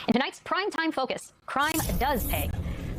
In tonight's primetime focus, crime does pay.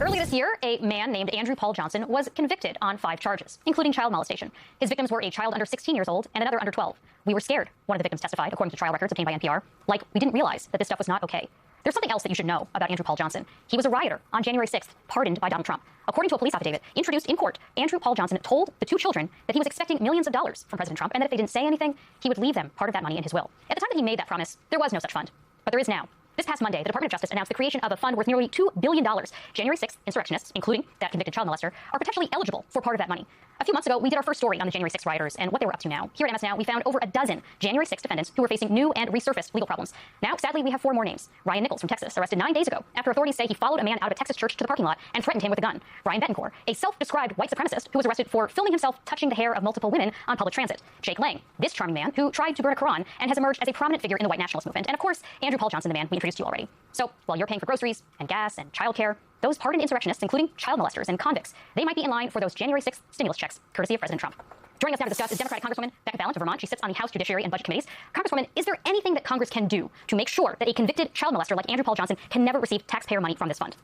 Earlier this year, a man named Andrew Paul Johnson was convicted on 5 charges, including child molestation. His victims were a child under 16 years old and another under 12. We were scared, one of the victims testified, according to trial records obtained by NPR. Like, we didn't realize that this stuff was not okay. There's something else that you should know about Andrew Paul Johnson. He was a rioter on January 6th, pardoned by Donald Trump. According to a police affidavit introduced in court, Andrew Paul Johnson told the 2 children that he was expecting millions of dollars from President Trump and that if they didn't say anything, he would leave them part of that money in his will. At the time that he made that promise, there was no such fund, but there is now. This past Monday, the Department of Justice announced the creation of a fund worth nearly $2 billion. January 6th insurrectionists, including that convicted child molester, are potentially eligible for part of that money. A few months ago, we did our first story on the January 6th rioters and what they were up to now. Here at MS Now, we found over a dozen January 6th defendants who were facing new and resurfaced legal problems. Now, sadly, we have 4 more names. Ryan Nichols from Texas, arrested 9 days ago after authorities say he followed a man out of a Texas church to the parking lot and threatened him with a gun. Ryan Betancourt, a self-described white supremacist who was arrested for filming himself touching the hair of multiple women on public transit. Jake Lang, this charming man who tried to burn a Quran and has emerged as a prominent figure in the white nationalist movement. And of course, Andrew Paul Johnson, the man we introduced to you already. So, while you're paying for groceries and gas and childcare, those pardoned insurrectionists, including child molesters and convicts, they might be in line for those January 6th stimulus checks, courtesy of President Trump. Joining us now to discuss is Democratic Congresswoman Becca Balint of Vermont. She sits on the House Judiciary and Budget Committees. Congresswoman, is there anything that Congress can do to make sure that a convicted child molester like Andrew Paul Johnson can never receive taxpayer money from this fund?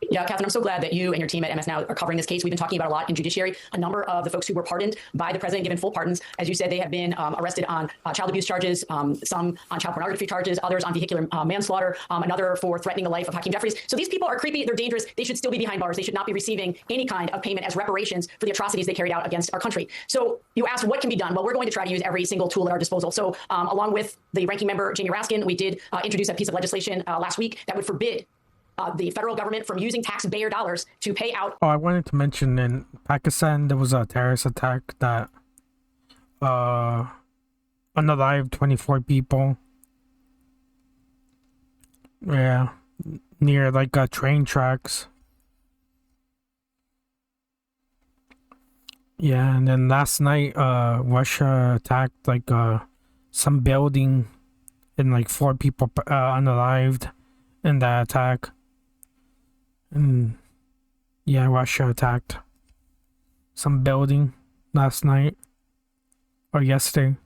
Yeah, Catherine, I'm so glad that you and your team at MS Now are covering this case. We've been talking about a lot in judiciary. A number of the folks who were pardoned by the president, given full pardons, as you said, they have been arrested on child abuse charges, some on child pornography charges, others on vehicular manslaughter, another for threatening the life of Hakeem Jeffries. So these people are creepy. They're dangerous. They should still be behind bars. They should not be receiving any kind of payment as reparations for the atrocities they carried out against our country. So you asked what can be done. Well, we're going to try to use every single tool at our disposal. So along with the ranking member, Jamie Raskin, we did introduce a piece of legislation last week that would forbid the federal government from using taxpayer dollars to pay out. Oh, I wanted to mention in Pakistan, there was a terrorist attack that unalived 24 people. Yeah, near like train tracks. Yeah, and then last night, Russia attacked like some building and like 4 people unalived in that attack. And yeah, Russia attacked some building last night or yesterday.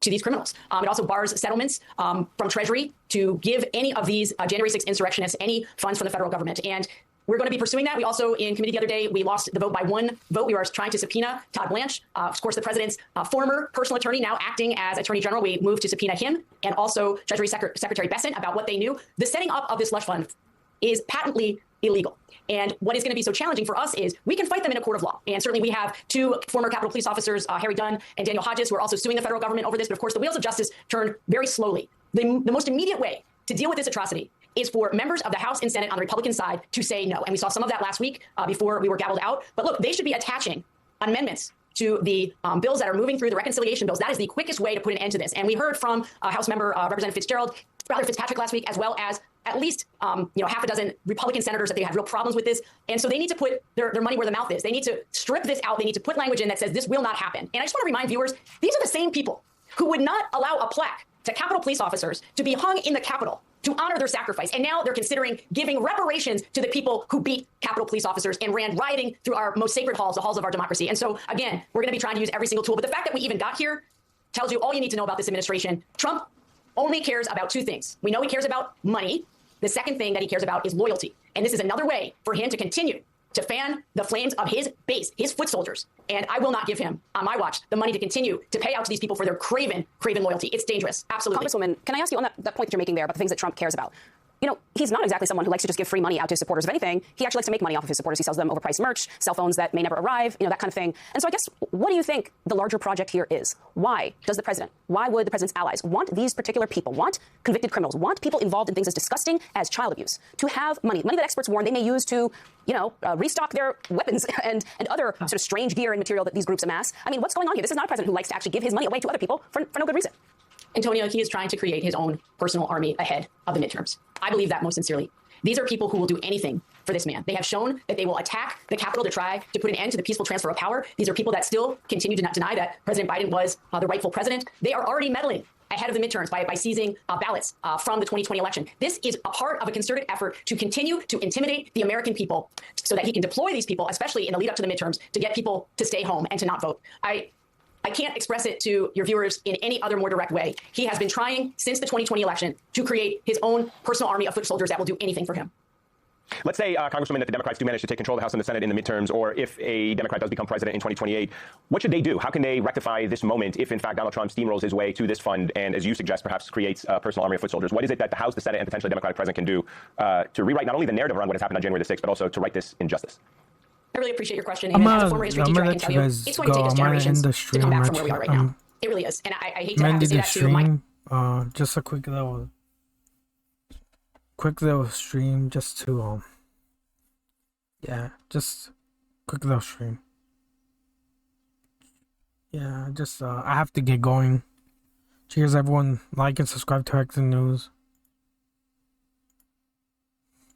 To these criminals. It also bars settlements from Treasury to give any of these January 6th insurrectionists any funds from the federal government. And we're going to be pursuing that. We also, in committee the other day, we lost the vote by 1 vote. We were trying to subpoena Todd Blanche, of course, the president's former personal attorney, now acting as attorney general. We moved to subpoena him and also Treasury Secretary Bessent about what they knew. The setting up of this slush fund is patently illegal. And what is going to be so challenging for us is we can fight them in a court of law. And certainly we have 2 former Capitol Police officers, Harry Dunn and Daniel Hodges, who are also suing the federal government over this. But of course, the wheels of justice turn very slowly. The most immediate way to deal with this atrocity is for members of the House and Senate on the Republican side to say no. And we saw some of that last week before we were gabbled out. But look, they should be attaching amendments to the bills that are moving through the reconciliation bills. That is the quickest way to put an end to this. And we heard from House member Representative Fitzpatrick last week, as well as at least half a dozen Republican senators that they have real problems with this. And so they need to put their money where the mouth is. They need to strip this out. They need to put language in that says this will not happen. And I just want to remind viewers, these are the same people who would not allow a plaque to Capitol Police officers to be hung in the Capitol to honor their sacrifice. And now they're considering giving reparations to the people who beat Capitol Police officers and ran rioting through our most sacred halls, the halls of our democracy. And so, again, we're going to be trying to use every single tool. But the fact that we even got here tells you all you need to know about this administration. Trump only cares about 2 things. We know he cares about money. The second thing that he cares about is loyalty. And this is another way for him to continue to fan the flames of his base, his foot soldiers. And I will not give him, on my watch, the money to continue to pay out to these people for their craven loyalty. It's dangerous. Absolutely. Congresswoman, can I ask you on that point that you're making there about the things that Trump cares about? You know, he's not exactly someone who likes to just give free money out to his supporters. If anything, he actually likes to make money off of his supporters. He sells them overpriced merch, cell phones that may never arrive, that kind of thing. And so I guess, what do you think the larger project here is? Why does the president, why would the president's allies want these particular people, want convicted criminals, want people involved in things as disgusting as child abuse, to have money that experts warn they may use to, restock their weapons and other sort of strange gear and material that these groups amass? I mean, what's going on here? This is not a president who likes to actually give his money away to other people for no good reason. Antonio, he is trying to create his own personal army ahead of the midterms. I believe that most sincerely. These are people who will do anything for this man. They have shown that they will attack the Capitol to try to put an end to the peaceful transfer of power. These are people that still continue to not deny that President Biden was the rightful president. They are already meddling ahead of the midterms by seizing ballots from the 2020 election. This is a part of a concerted effort to continue to intimidate the American people so that he can deploy these people, especially in the lead up to the midterms, to get people to stay home and to not vote. I can't express it to your viewers in any other more direct way. He has been trying since the 2020 election to create his own personal army of foot soldiers that will do anything for him. Let's say, Congresswoman, that the Democrats do manage to take control of the House and the Senate in the midterms, or if a Democrat does become president in 2028, what should they do? How can they rectify this moment if, in fact, Donald Trump steamrolls his way to this fund and, as you suggest, perhaps creates a personal army of foot soldiers? What is it that the House, the Senate, and potentially the Democratic president can do to rewrite not only the narrative around what has happened on January the 6th, but also to right this injustice? I really appreciate your question. And as a former history teacher, I can tell you, it's going to take us generations to come back from where we are right now. It really is. And I hate to have to say that to my... just a quick little stream just to, yeah, just quick little stream. Yeah, just, I have to get going. Cheers, everyone. Like and subscribe to X News.